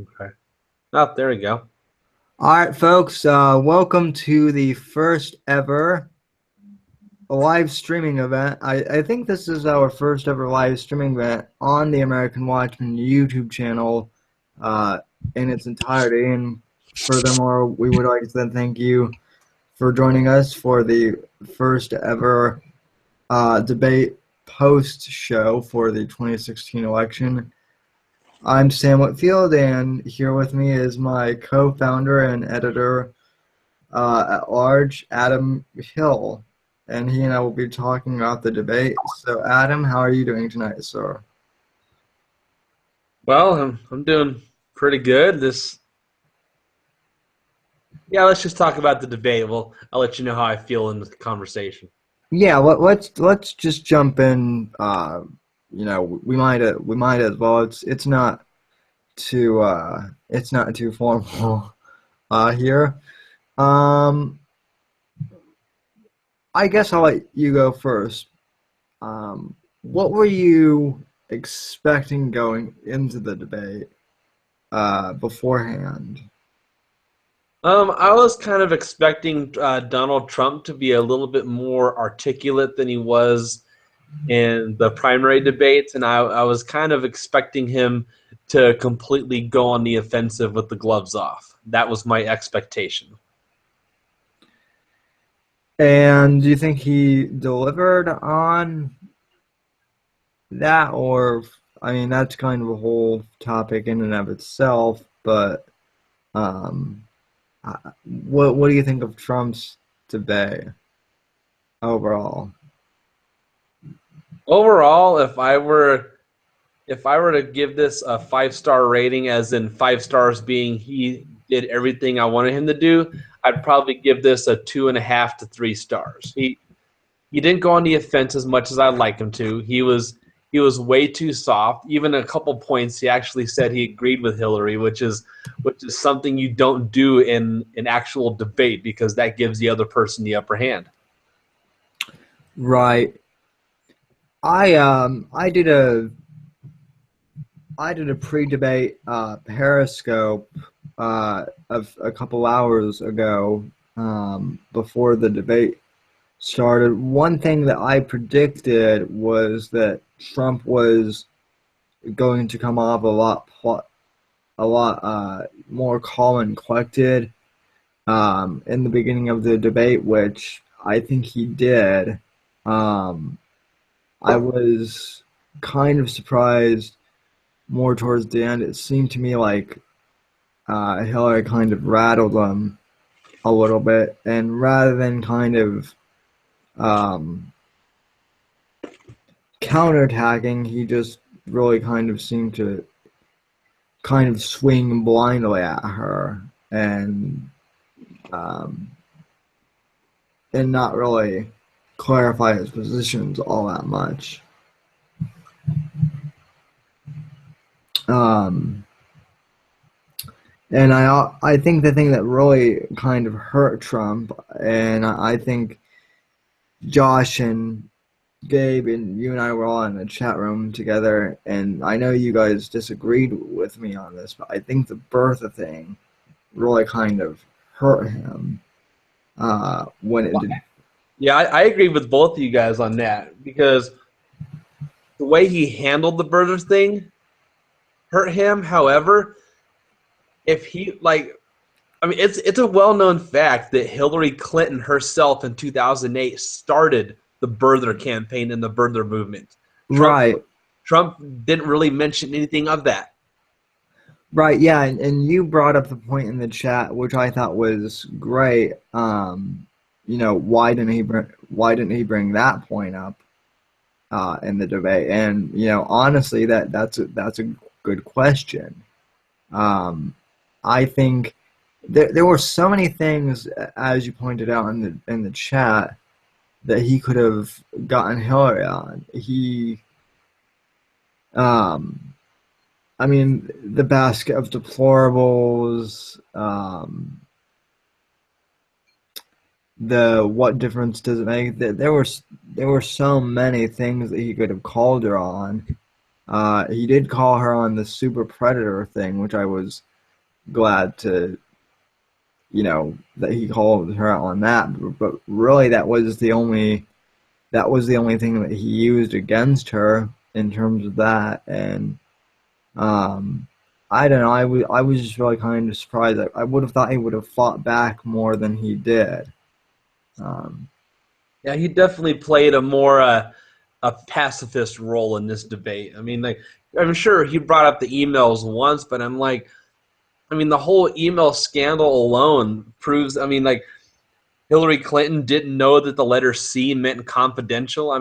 Okay. Oh, there we go. All right, folks, welcome to the first ever live streaming event. I think this is our first ever live streaming event on the American Watchman YouTube channel uh, in its entirety. And furthermore, we would like to thank you for joining us for the first ever debate post show for the 2016 election. I'm Sam Whitfield, and here with me is my co-founder and editor at large, Adam Hill, and he and I will be talking about the debate. So, Adam, how are you doing tonight, sir? Well, I'm doing pretty good. Yeah. Let's just talk about the debate. Well, I'll let you know how I feel in the conversation. Yeah, let's just jump in. We might as well. It's not too formal here. Um, I guess I'll let you go first. What were you expecting going into the debate beforehand? I was kind of expecting Donald Trump to be a little bit more articulate than he was in the primary debates, and I was kind of expecting him to completely go on the offensive with the gloves off. That was my expectation. And do you think he delivered on that, or I mean, that's kind of a whole topic in and of itself. But um, what do you think of Trump's debate overall? Overall, if I were to give this a 5-star rating, as in 5 stars being he did everything I wanted him to do, I'd probably give this a 2.5 to 3 stars. He didn't go on the offense as much as I'd like him to. He was way too soft. Even a couple points, he actually said he agreed with Hillary, which is something you don't do in an actual debate because that gives the other person the upper hand. Right. I did a pre-debate Periscope of a couple hours ago before the debate started. One thing that I predicted was that Trump was going to come off a lot more calm and collected in the beginning of the debate, which I think he did. Um, I was kind of surprised more towards the end. It seemed to me like Hillary kind of rattled him a little bit, and rather than kind of um, counterattacking, he just really kind of seemed to kind of swing blindly at her and um, and not really clarify his positions all that much. Um, and I think the thing that really kind of hurt Trump, and I think Josh and Gabe and you and I were all in a chat room together, and I know you guys disagreed with me on this, but I think the Bertha thing really kind of hurt him when it did. Yeah, I agree with both of you guys on that because the way he handled the Burgers thing hurt him. However, if he like, I mean, it's a well known fact that Hillary Clinton herself in 2008 started the birther campaign and the birther movement. Trump Right, Trump didn't really mention anything of that. right, yeah, and you brought up the point in the chat, which I thought was great. Why didn't he bring that point up in the debate? And honestly, that's a good question. Um, I think there were so many things, as you pointed out in the chat, that he could have gotten Hillary on. Um, I mean, the basket of deplorables, the what difference does it make? There were so many things that he could have called her on. He did call her on the super predator thing, which I was glad to, that he called her out on that. But really, that was the only thing that he used against her in terms of that. And um, I don't know. I was just really kind of surprised. I would have thought he would have fought back more than he did. Um, Yeah, he definitely played a more a pacifist role in this debate. I mean, like, I'm sure he brought up the emails once, but I'm like, I mean, the whole email scandal alone proves. I mean, like, Hillary Clinton didn't know that the letter C meant confidential.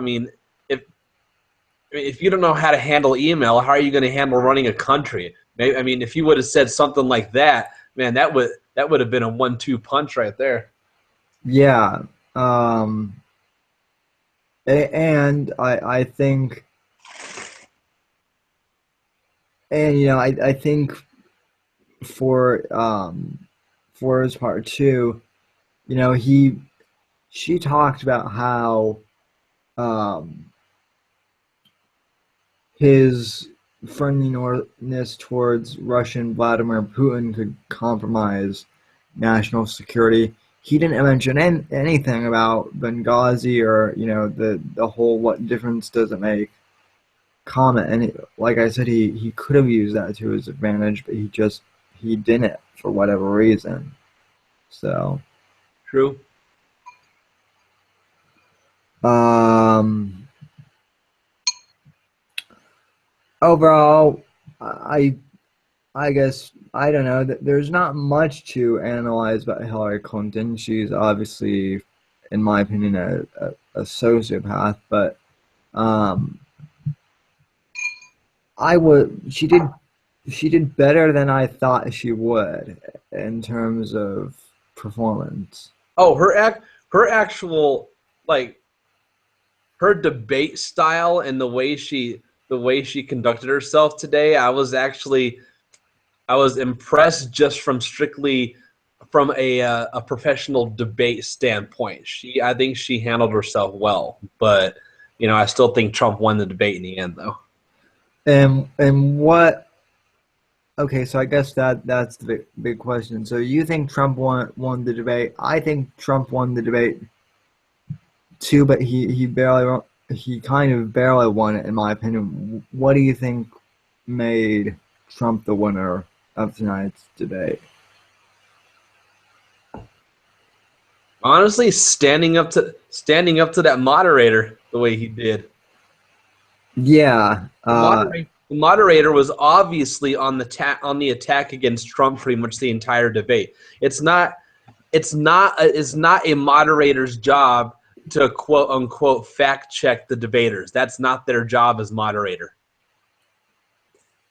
If you don't know how to handle email, how are you going to handle running a country? Maybe, I mean, if you would have said something like that, man, that would have been a 1-2 punch right there. yeah. Um, and I think, and I think for for his part too, he she talked about how um his friendliness towards Russian Vladimir Putin could compromise national security. He didn't mention anything about Benghazi or the whole "what difference does it make" comment. And like I said, he could have used that to his advantage, but he didn't for whatever reason. So True. um, overall, I I guess I don't know. There's not much to analyze about Hillary Clinton. She's obviously, in my opinion, a sociopath. But um, I would. She did better than I thought she would in terms of performance. Oh, her actual, like, her debate style and the way she conducted herself today, I was impressed just from strictly from a professional debate standpoint. I think she handled herself well, but I still think Trump won the debate in the end, though. And what? Okay, so I guess that's the big question. So you think Trump won the debate? I think Trump won the debate too, but he kind of barely won it in my opinion. What do you think made Trump the winner of tonight's debate? Honestly, standing up to that moderator the way he did. Yeah, The moderator was obviously on the attack against Trump pretty much the entire debate. It's not a moderator's job to quote unquote fact check the debaters. That's not their job as moderator.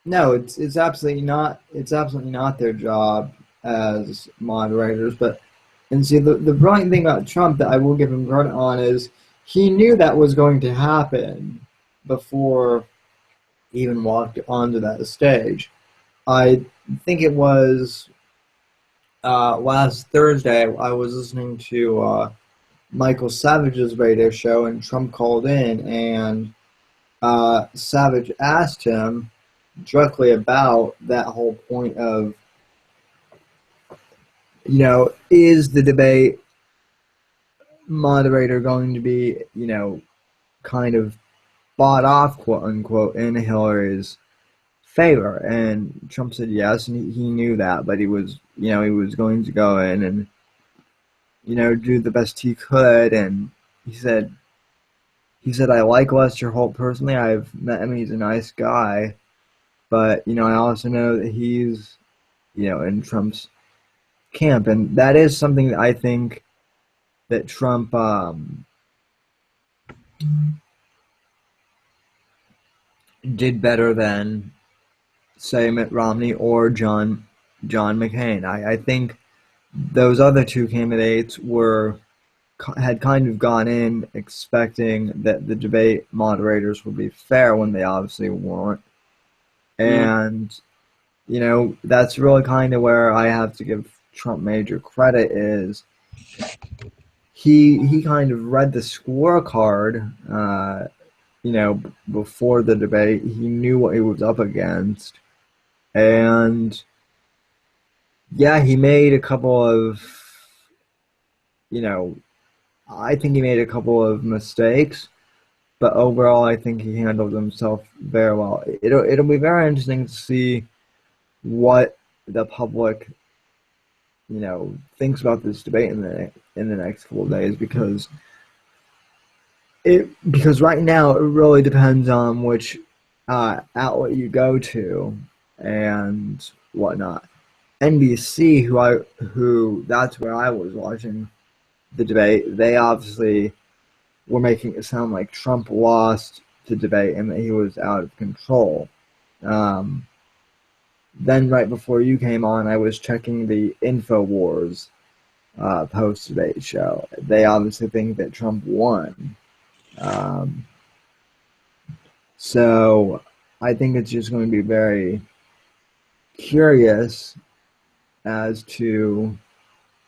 no, it's absolutely not. It's absolutely not their job as moderators. But and see, the brilliant thing about Trump that I will give him credit on is he knew that was going to happen before he even walked onto that stage. I think it was last Thursday. I was listening to Michael Savage's radio show, and Trump called in, and Savage asked him directly about that whole point of, is the debate moderator going to be, kind of bought off, quote unquote, in Hillary's favor? And Trump said yes, and he knew that, but he was going to go in and, do the best he could. And he said, I like Lester Holt personally. I've met him. He's a nice guy. But, I also know that he's, in Trump's camp. And that is something that I think that Trump did better than, say, Mitt Romney or John McCain. I think those other two candidates had kind of gone in expecting that the debate moderators would be fair when they obviously weren't. Mm. And that's really kind of where I have to give Trump major credit is he kind of read the scorecard before the debate. He knew what he was up against. And yeah, he made a couple of, you know, I think he made a couple of mistakes, but overall, I think he handled himself very well. It'll be very interesting to see what the public, thinks about this debate in the next couple of days, because right now it really depends on which outlet you go to and whatnot. NBC, who that's where I was watching the debate. They obviously were making it sound like Trump lost the debate and that he was out of control. Then right before you came on, I was checking the InfoWars post-debate show. They obviously think that Trump won. So I think it's just going to be very curious as to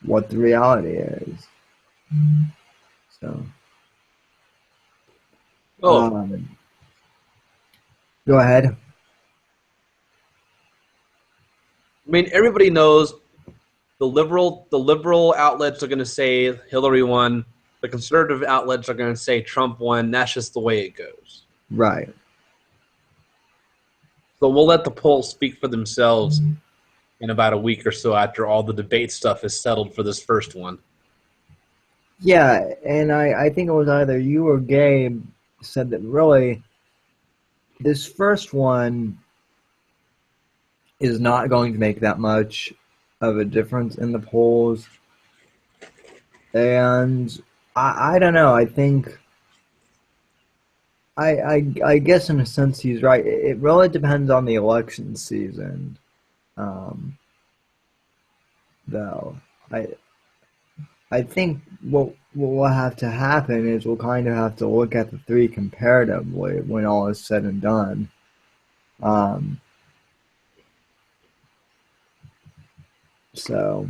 what the reality is. So, go ahead. I mean, everybody knows the liberal outlets are going to say Hillary won. The conservative outlets are going to say Trump won. That's just the way it goes. Right. So we'll let the polls speak for themselves in about a week or so after all the debate stuff is settled for this first one. Yeah, and I think it was either you or Gabe said that really this first one is not going to make that much of a difference in the polls. And I don't know. I think I guess in a sense he's right. It really depends on the election season, though. I think what will have to happen is we'll kind of have to look at the three comparatively when all is said and done. So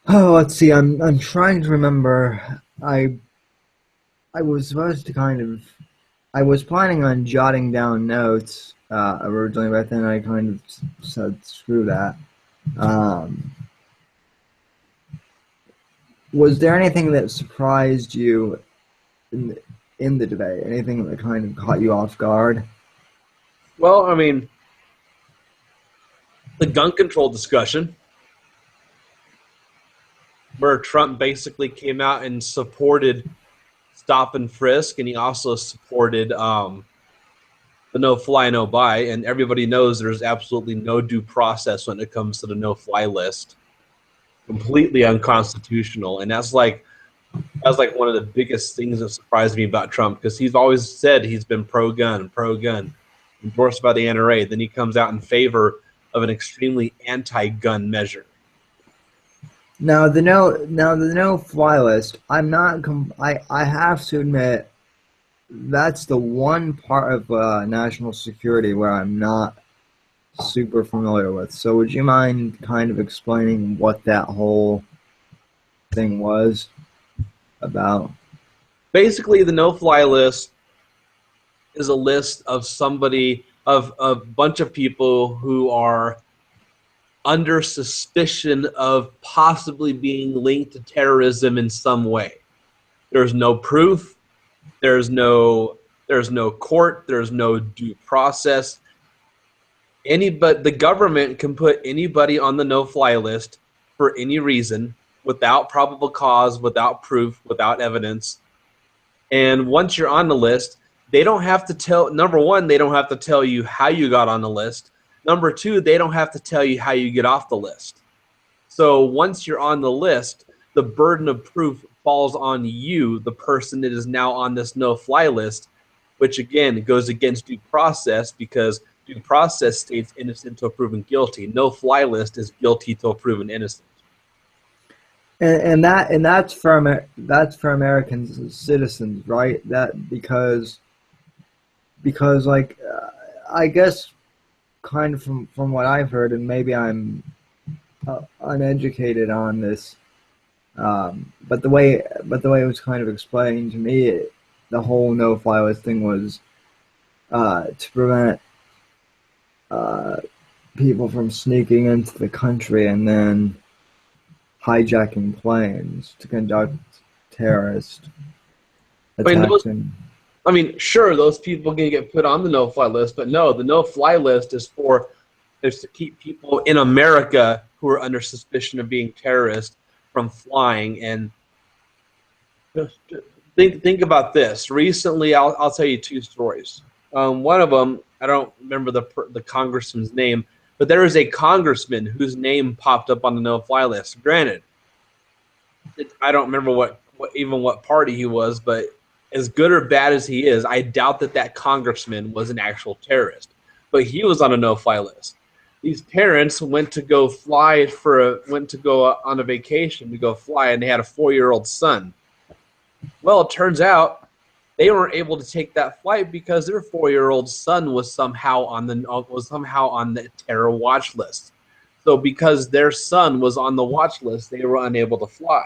let's see. I'm trying to remember. I was supposed to I was planning on jotting down notes originally, but then I kind of said screw that. Was there anything that surprised you in the debate? Anything that kind of caught you off guard? Well, I mean, the gun control discussion, where Trump basically came out and supported stop and frisk, and he also supported the no-fly, no-buy, and everybody knows there's absolutely no due process when it comes to the no-fly list. Completely unconstitutional, and that's like one of the biggest things that surprised me about Trump, because he's always said he's been pro-gun, endorsed by the NRA. Then he comes out in favor of an extremely anti-gun measure. Now the no-fly list. I'm not. I have to admit, that's the one part of national security where I'm not super familiar with. So would you mind kind of explaining what that whole thing was about? Basically, the no-fly list is a list of a bunch of people who are under suspicion of possibly being linked to terrorism in some way. There's no proof. There's no court. There's no due process. The government can put anybody on the no-fly list for any reason, without probable cause, without proof, without evidence. And once you're on the list, they don't have to tell. Number one, they don't have to tell you how you got on the list. Number two, they don't have to tell you how you get off the list. So once you're on the list, the burden of proof falls on you, the person that is now on this no-fly list, which again goes against due process, because due process states innocent till proven guilty. No-fly list is guilty till proven innocent. And that's for American citizens, right? That because like I guess kind of from what I've heard, and maybe I'm uneducated on this But the way it was kind of explained to me, the whole no-fly list thing was to prevent uh, people from sneaking into the country and then hijacking planes to conduct terrorist I mean, attacks. And sure, those people can get put on the no-fly list, but no, the no-fly list is to keep people in America who are under suspicion of being terrorists from flying. And just think about this. Recently, I'll tell you two stories. One of them, I don't remember the congressman's name, but there is a congressman whose name popped up on the no-fly list. Granted, I don't remember what party he was, but as good or bad as he is, I doubt that congressman was an actual terrorist. But he was on a no-fly list. These parents went to go on a vacation to go fly, and they had a 4-year-old son. Well, it turns out they weren't able to take that flight because their 4-year-old son was somehow on the terror watch list. So because their son was on the watch list, they were unable to fly.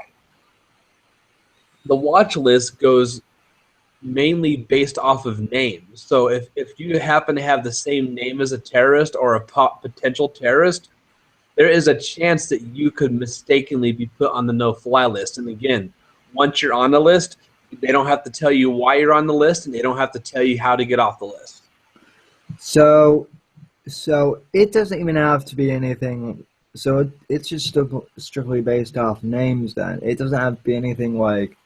The watch list goes mainly based off of names. So if you happen to have the same name as a terrorist or a potential terrorist, there is a chance that you could mistakenly be put on the no-fly list. And again, once you're on the list, they don't have to tell you why you're on the list, and they don't have to tell you how to get off the list. so it doesn't even have to be anything. So it's just strictly based off names. Then it doesn't have to be anything like,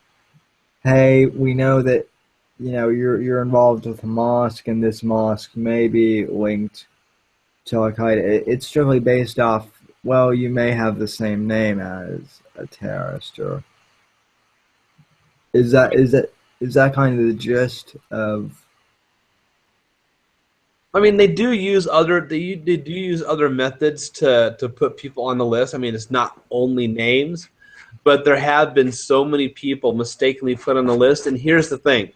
hey, we know that you're involved with a mosque, and this mosque may be linked to Al Qaeda. It's strictly based off, well, you may have the same name as a terrorist, or is that kind of the gist of? They do use other methods to put people on the list. It's not only names, but there have been so many people mistakenly put on the list. And here's the thing,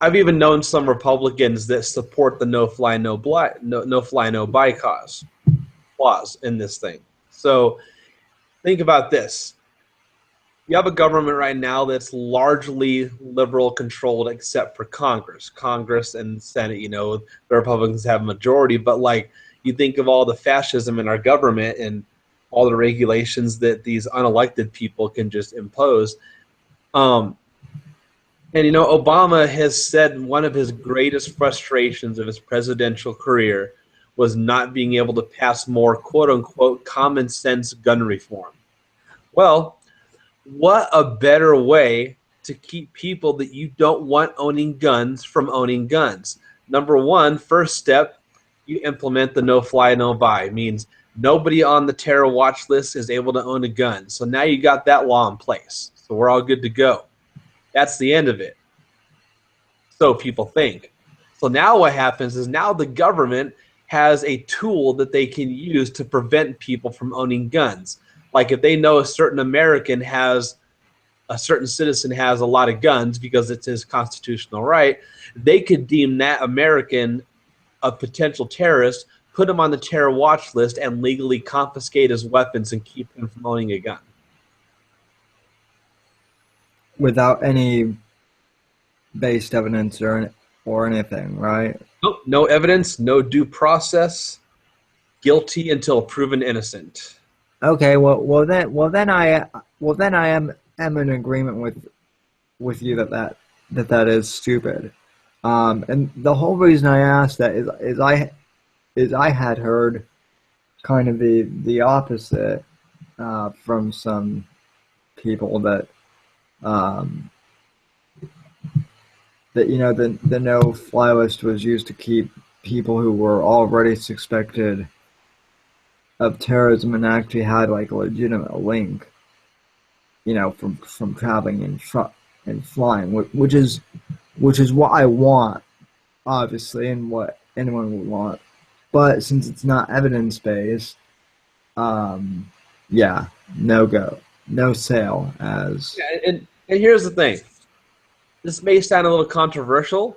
I've even known some Republicans that support the no fly no buy clause in this thing. So think about this. You have a government right now that's largely liberal controlled except for Congress. Congress and Senate, the Republicans have a majority, but you think of all the fascism in our government and all the regulations that these unelected people can just impose. And Obama has said one of his greatest frustrations of his presidential career was not being able to pass more quote unquote common sense gun reform. Well, what a better way to keep people that you don't want owning guns from owning guns. Number one, first step, you implement the no fly, no buy. Means nobody on the terror watch list is able to own a gun. So now you got that law in place. So we're all good to go. That's the end of it. So people think. So now what happens is now the government has a tool that they can use to prevent people from owning guns. Like if they know a certain citizen has a lot of guns because it's his constitutional right, they could deem that American a potential terrorist, put him on the terror watch list, and legally confiscate his weapons and keep him from owning a gun. Without any based evidence or anything, right? Nope, no evidence, no due process, guilty until proven innocent. Okay, well then I am in agreement with you that is stupid. And the whole reason I asked that is I had heard kind of the opposite from some people that the no fly list was used to keep people who were already suspected of terrorism and actually had like a legitimate link, from traveling and flying, which is what I want, obviously, and what anyone would want. But since it's not evidence based, yeah, no go, no sale. As and here's the thing. This may sound a little controversial.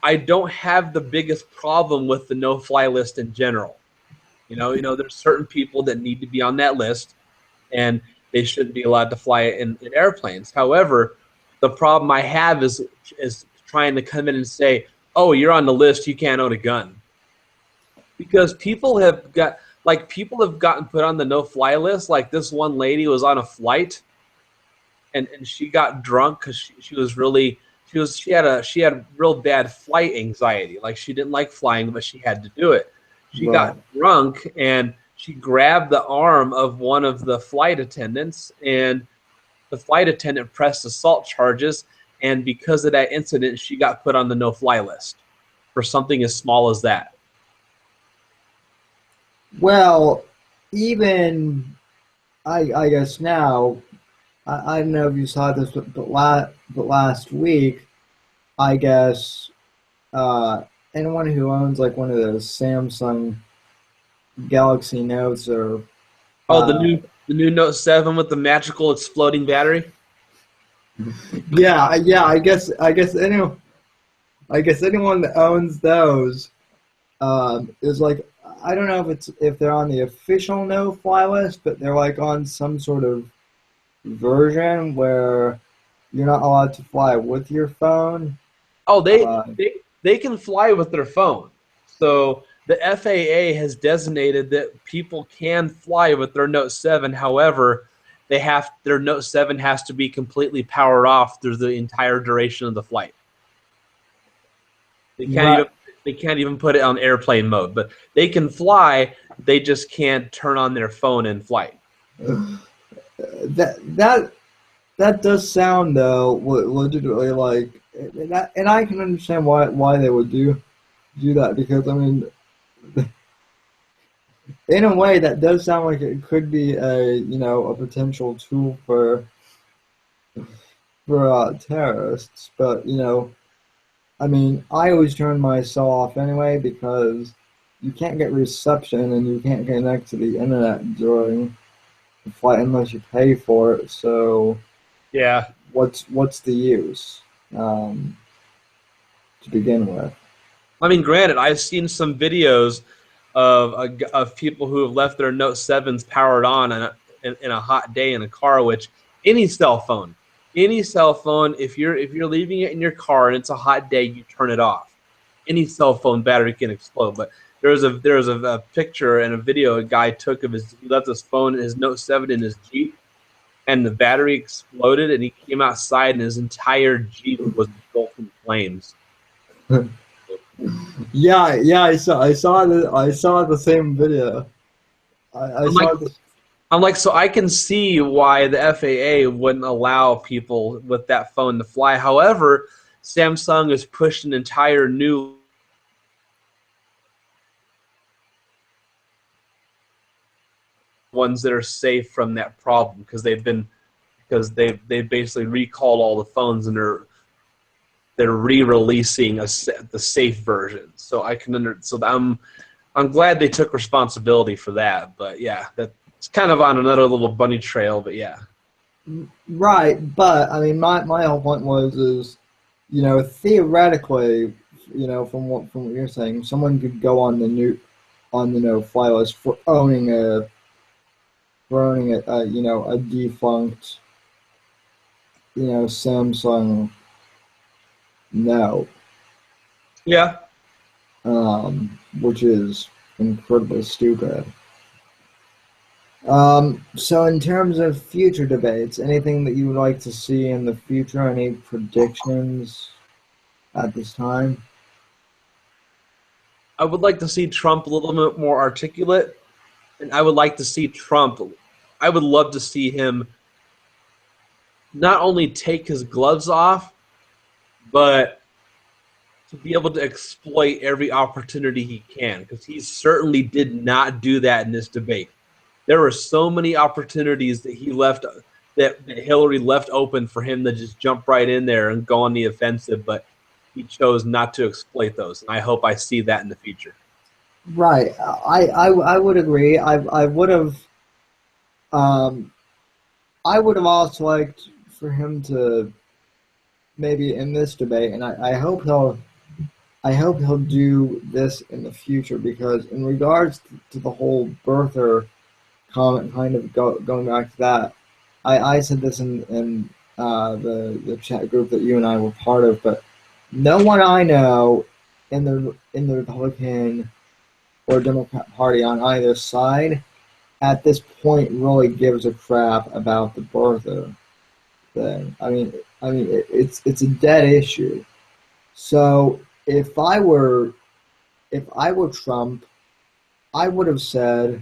I don't have the biggest problem with the no-fly list in general. There's certain people that need to be on that list. and they shouldn't be allowed to fly in airplanes. However, the problem I have is trying to come in and say, "Oh, you're on the list. You can't own a gun," because people have gotten put on the no-fly list. Like this one lady was on a flight, and she got drunk because she had real bad flight anxiety. Like she didn't like flying, but she had to do it. She got drunk and she grabbed the arm of one of the flight attendants, and the flight attendant pressed assault charges. And because of that incident, she got put on the no-fly list for something as small as that. Well, even I guess now, I don't know if you saw this, but last week, I guess anyone who owns like one of those Samsung Galaxy Notes or Oh, the new Note 7 with the magical exploding battery. yeah, I guess anyone that owns those is like, I don't know if they're on the official no-fly list, but they're like on some sort of version where you're not allowed to fly with your phone. Oh, Uh, they can fly with their phone. So the FAA has designated that people can fly with their Note 7. However, their Note 7 has to be completely powered off through the entire duration of the flight. They can't right. even they can't even put it on airplane mode, but they can fly. They just can't turn on their phone in flight. That that that does sound though legitimately like, and I can understand why they would do that, because I mean, in a way that does sound like it could be a potential tool for terrorists. But I mean, I always turn my cell off anyway because you can't get reception and you can't connect to the internet during the flight unless you pay for it. So Yeah. what's the use to begin with? I mean, granted, I've seen some videos of people who have left their Note 7s powered on in a hot day in a car. Which any cell phone, if you're leaving it in your car and it's a hot day, you turn it off. Any cell phone battery can explode. But there was a picture and a video a guy took of he left his phone, his Note 7 in his Jeep, and the battery exploded, and he came outside and his entire Jeep was engulfed in flames. Yeah, I saw the same video. I I'm like, saw this. so I can see why the FAA wouldn't allow people with that phone to fly. However, Samsung has pushed an entire new ones that are safe from that problem because they've basically recalled all the phones, and they're re-releasing the safe version. So I'm glad they took responsibility for that. But yeah, that's kind of on another little bunny trail. But yeah. Right, but I mean, my whole point is, theoretically, from what you're saying, someone could go on the no fly list for owning a defunct, Samsung Note, Yeah. which is incredibly stupid. So in terms of future debates, anything that you would like to see in the future? Any predictions at this time? I would like to see Trump a little bit more articulate, and I would like to see Trump. I would love to see him not only take his gloves off, but to be able to exploit every opportunity he can, because he certainly did not do that in this debate. There were so many opportunities that Hillary left open for him to just jump right in there and go on the offensive, but he chose not to exploit those. And I hope I see that in the future. Right. I would agree. Um, I would have also liked for him to maybe in this debate, and I hope he'll do this in the future, because in regards to the whole birther comment, kind of going back to that. I said this in the chat group that you and I were part of, but no one I know in the Republican or Democrat Party on either side at this point really gives a crap about the birther thing. It's a dead issue. So if I were Trump, I would have said,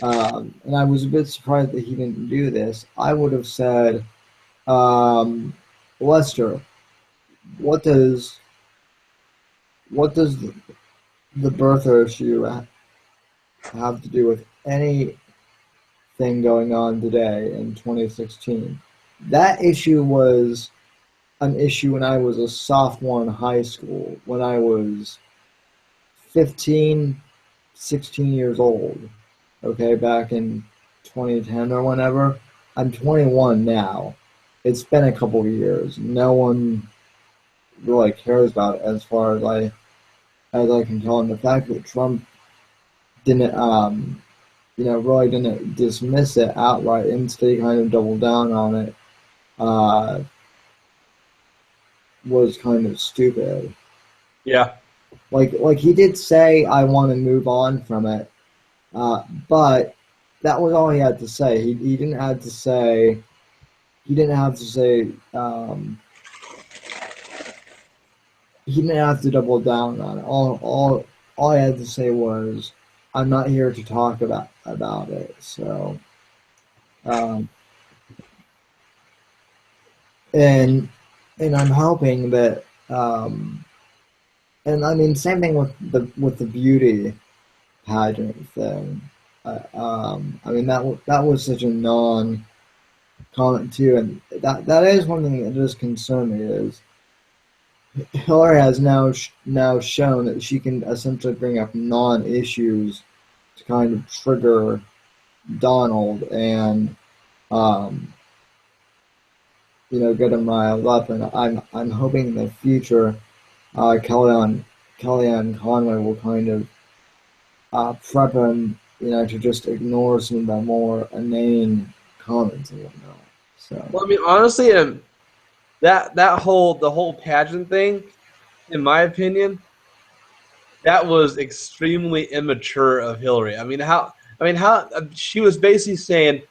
and I was a bit surprised that he didn't do this. I would have said, Lester, what does the birther issue have to do with anything going on today in 2016? That issue was an issue when I was a sophomore in high school, when I was 15, 16 years old, okay, back in 2010 or whenever. I'm 21 now. It's been a couple of years. No one really cares about it as far as I can tell. And the fact that Trump didn't, really didn't dismiss it outright, instead kind of doubled down on it, was kind of stupid. Yeah. Like he did say, I want to move on from it, but that was all he had to say. He didn't have to say. He didn't have to say. He didn't have to double down on it. All I had to say was, I'm not here to talk about it. So, and I'm hoping that, and I mean, same thing with the beauty pageant thing. I mean, that was such a non-comment too, and that is one thing that does concern me is Hillary has now shown that she can essentially bring up non-issues to kind of trigger Donald and get him riled up, and I'm hoping in the future Kellyanne Conway will kind of prep him, to just ignore some of the more inane comments and whatnot. So, Well, I mean, honestly, the whole pageant thing, in my opinion, that was extremely immature of Hillary. How she was basically saying,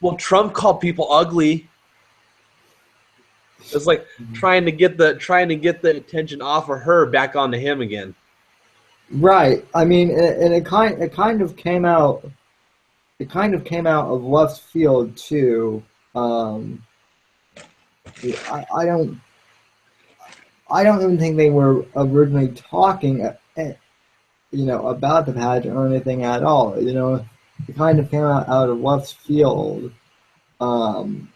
well, Trump called people ugly. It's like trying to get the attention off of her back onto him again. right. I mean, and it kind of came out. It kind of came out of left field too. I don't even think they were originally talking, about the pageant or anything at all. It kind of came out of left field, and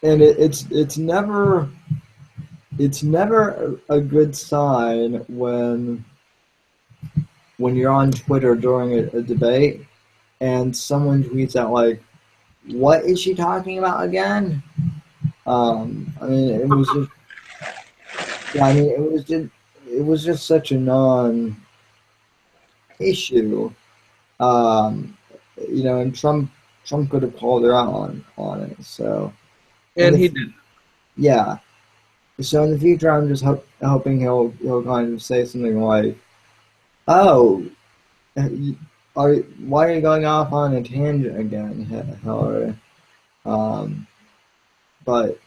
it's never a good sign when you're on Twitter during a debate and someone tweets out like, "What is she talking about again?" It was just, yeah, it was just such a non-issue, and Trump could have called her out on it. So, And he did. Yeah. So in the future, I'm just hoping he'll kind of say something like, "Oh, why are you going off on a tangent again, Hillary?" But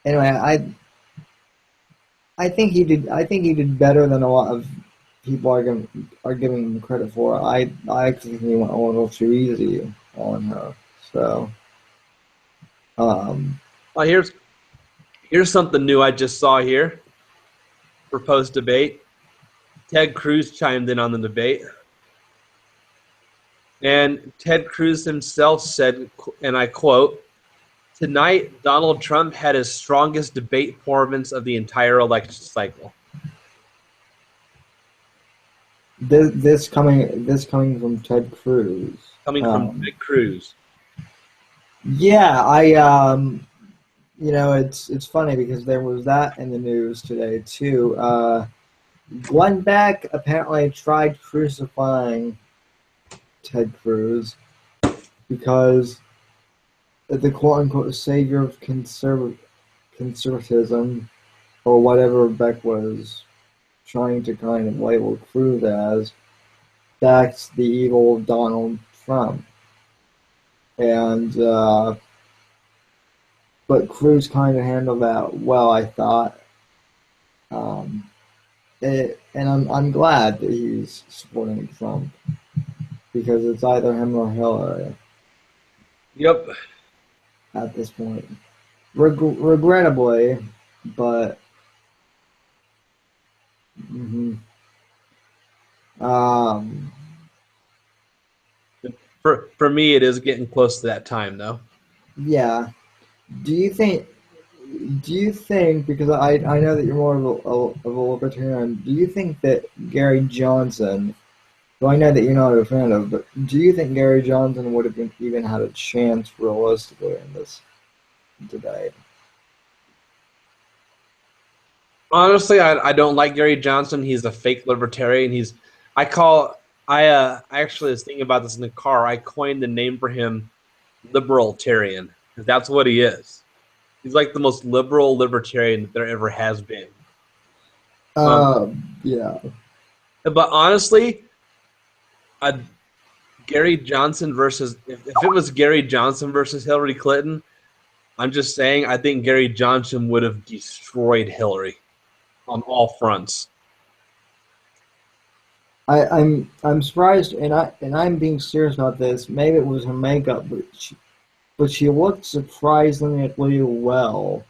anyway, I think he did. I think he did better than a lot of people are giving him credit for. I actually think he went a little too easy on her. So, Well, here's something new I just saw here for post debate. Ted Cruz chimed in on the debate, and Ted Cruz himself said, and I quote, "Tonight, Donald Trump had his strongest debate performance of the entire election cycle." this coming from Ted Cruz. Coming from Ted Cruz. Yeah, it's funny because there was that in the news today too. Glenn Beck apparently tried crucifying Ted Cruz because the quote-unquote savior of conservatism, or whatever Beck was trying to kind of label Cruz as, that's the evil Donald Trump. And but Cruz kind of handled that well, I thought. And I'm glad that he's supporting Trump because it's either him or Hillary Yep. at this point. Regrettably, but mhm. um, For me, it is getting close to that time, though. yeah. Do you think? Do you think? Because I know that you're more of a libertarian. Do you think that Gary Johnson? Well, I know that you're not a fan of, but do you think Gary Johnson would have even had a chance realistically in this debate? Honestly, I don't like Gary Johnson. He's a fake libertarian. I actually was thinking about this in the car. I coined the name for him, libertarian, because that's what he is. He's like the most liberal libertarian that there ever has been. Yeah. But honestly, Gary Johnson versus if it was Gary Johnson versus Hillary Clinton, I'm just saying I think Gary Johnson would have destroyed Hillary on all fronts. I'm surprised, and I'm being serious about this. Maybe it was her makeup, but she looked surprisingly well.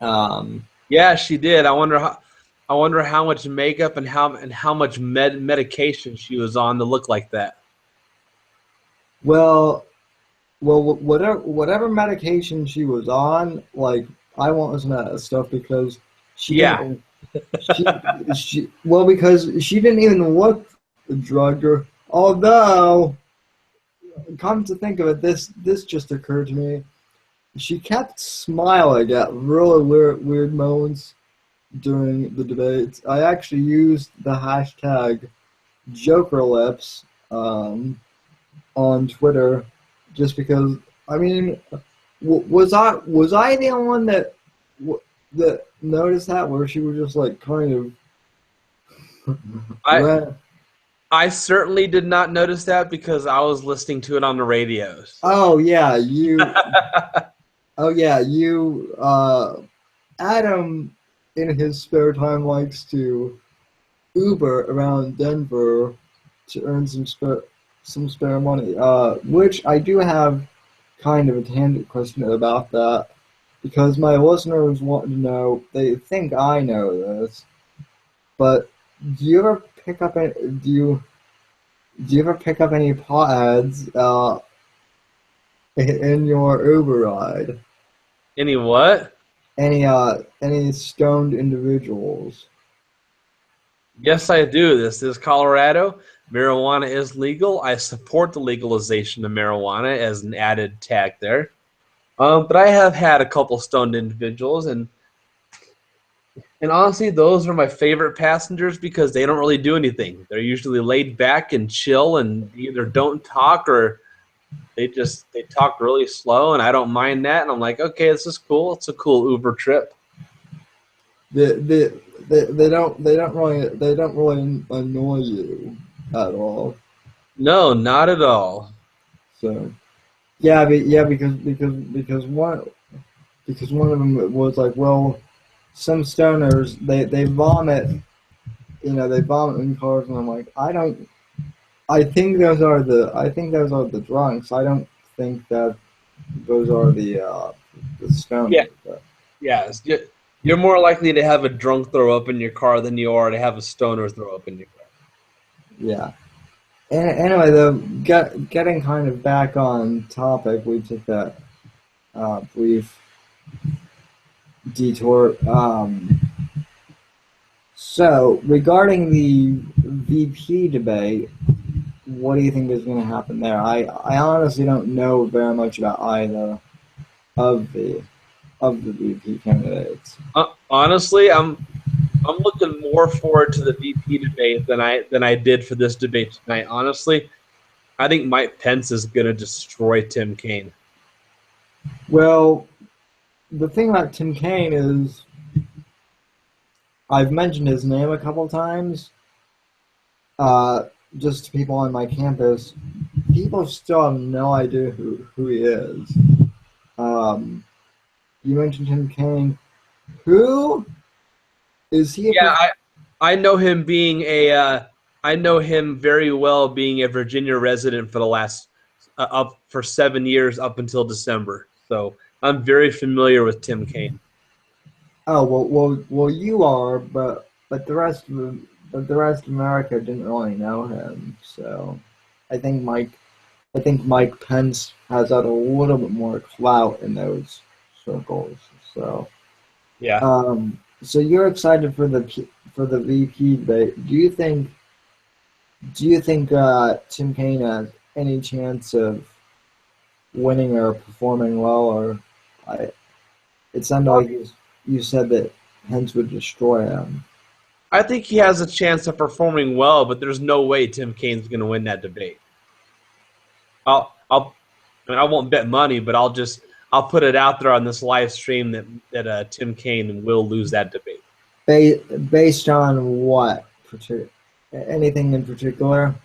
Yeah, she did. I wonder how much makeup and how much medication she was on to look like that. Well, whatever medication she was on, like I won't listen to that stuff because she Yeah. didn't. Because she didn't even look drugged. Or although, come to think of it, this just occurred to me. She kept smiling at really weird moments during the debates. I actually used the hashtag JokerLips on Twitter just because. I mean, was I the only one that noticed that, where she was just like kind of I certainly did not notice that because I was listening to it on the radios. Oh yeah, Adam in his spare time likes to Uber around Denver to earn some spare money. Which I do have kind of a tangent question about that because my listeners want to know. They think I know this, but do you ever pick up any? Do you ever pick up any pot ads in your Uber ride? Any what? Any stoned individuals? Yes, I do. This is Colorado. Marijuana is legal. I support the legalization of marijuana as an added tag there. But I have had a couple stoned individuals, and honestly, those are my favorite passengers because they don't really do anything. They're usually laid back and chill, and either don't talk or they talk really slow, and I don't mind that. And I'm like, okay, this is cool. It's a cool Uber trip. They don't really annoy you at all. No, not at all. So yeah, because one of them was like, well, some stoners they vomit, they vomit in cars, and I'm like, I think those are the drunks. I don't think that those are the stoners. Yeah, yeah. You're more likely to have a drunk throw up in your car than you are to have a stoner throw up in your car. Yeah. And anyway, though, getting kind of back on topic, we took that brief detour. So, regarding the VP debate, what do you think is going to happen there? I honestly don't know very much about either of the VP candidates. Honestly, I'm I'm looking more forward to the VP debate than I did for this debate tonight. Honestly, I think Mike Pence is going to destroy Tim Kaine. Well, the thing about Tim Kaine is I've mentioned his name a couple times, just to people on my campus. People still have no idea who he is. You mentioned Tim Kaine. Who is he? Yeah, I know him being I know him very well being a Virginia resident for the last up for 7 years up until December. So I'm very familiar with Tim Kaine. Oh well. You are, but the rest of America didn't really know him. So, I think Mike Pence has had a little bit more clout in those circles. So, Yeah. so you're excited for the VP debate. Do you think Tim Kaine has any chance of winning or performing well? Or it sounded like you said that Pence would destroy him. I think he has a chance of performing well, but there's no way Tim Kaine's going to win that debate. I won't bet money, but I'll put it out there on this live stream that Tim Kaine will lose that debate. Based on what? Anything in particular?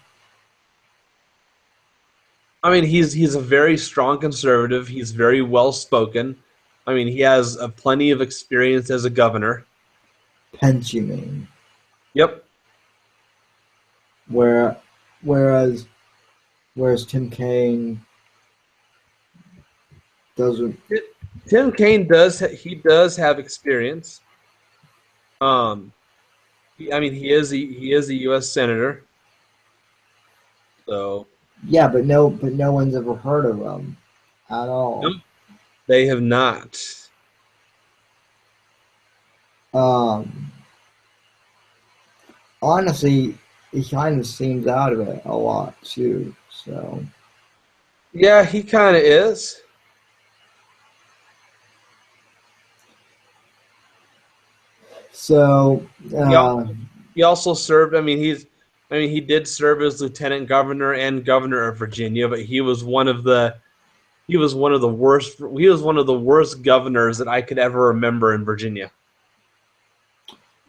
I mean, he's a very strong conservative. He's very well spoken. I mean, he has plenty of experience as a governor. Pence, you mean? Yep. Whereas Tim Kaine doesn't. Tim Kaine does have experience. I mean, he is a U.S. senator. So Yeah, but no one's ever heard of him at all. nope, they have not. Honestly, he kind of seems out of it a lot too. Yeah, he kind of is. So He also served. I mean, he did serve as lieutenant governor and governor of Virginia, but he was one of the worst governors that I could ever remember in Virginia.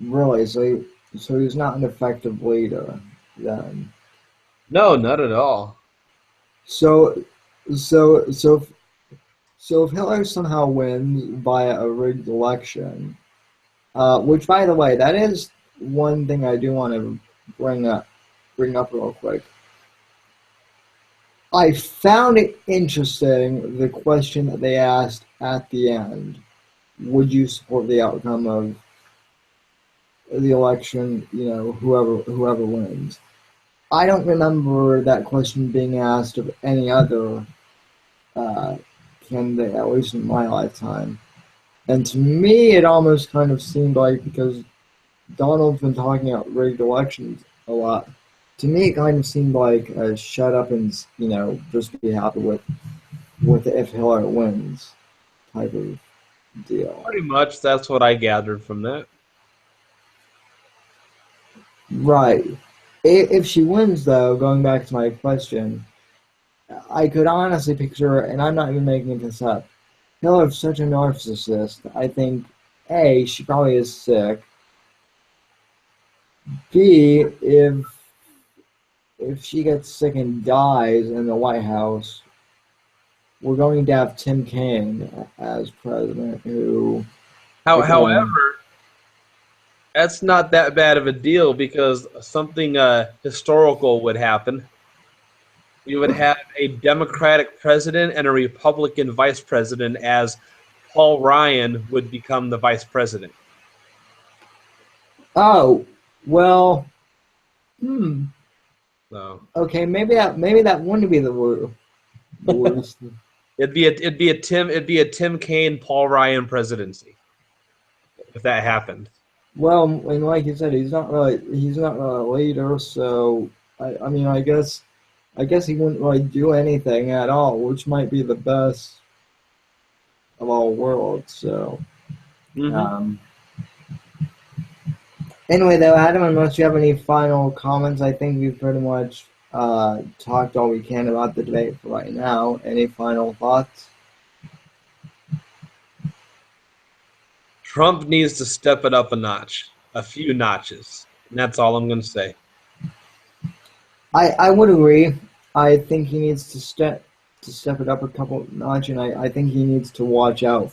really, so he's not an effective leader then. No, not at all. So so so so if Hillary somehow wins via a rigged election, which by the way, that is one thing I do want to bring up real quick. I found it interesting the question that they asked at the end. Would you support the outcome of the election, whoever wins? I don't remember that question being asked of any other candidate, at least in my lifetime. And to me, it almost kind of seemed like, because Donald's been talking about rigged elections a lot, to me it kind of seemed like a shut up and, just be happy with if Hillary wins type of deal. Pretty much, that's what I gathered from that. Right. If she wins, though, going back to my question, I could honestly picture, and I'm not even making this up, Hillary's such a narcissist. I think, A, she probably is sick. B, if she gets sick and dies in the White House, we're going to have Tim Kaine as president, who... However, that's not that bad of a deal, because something historical would happen. We would have a Democratic president and a Republican vice president, as Paul Ryan would become the vice president. Oh, well, So okay, maybe that wouldn't be the worst. it'd be a Tim Kaine, Paul Ryan presidency if that happened. Well, and like you said, he's not really a leader, so I mean, I guess he wouldn't really do anything at all, which might be the best of all worlds. So, Mm-hmm. Anyway, though, Adam, unless you have any final comments, I think we've pretty much talked all we can about the debate for right now. Any final thoughts? Trump needs to step it up a notch, a few notches, and that's all I'm going to say. I would agree. I think he needs to step it up a couple notch, and I think he needs to watch out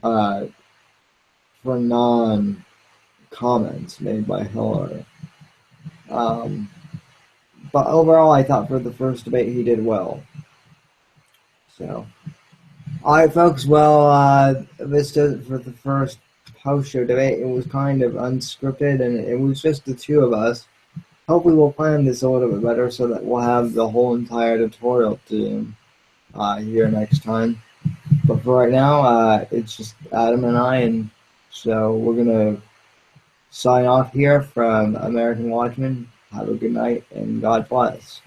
uh, for non comments made by Hillary. Um, but overall, I thought for the first debate he did well. So, all right, folks. Well, this does it for the first post-show debate. It was kind of unscripted, and it was just the two of us. Hopefully, we'll plan this a little bit better so that we'll have the whole entire tutorial team here next time. But for right now, it's just Adam and I, and so we're gonna sign off here from American Watchmen. Have a good night, and God bless.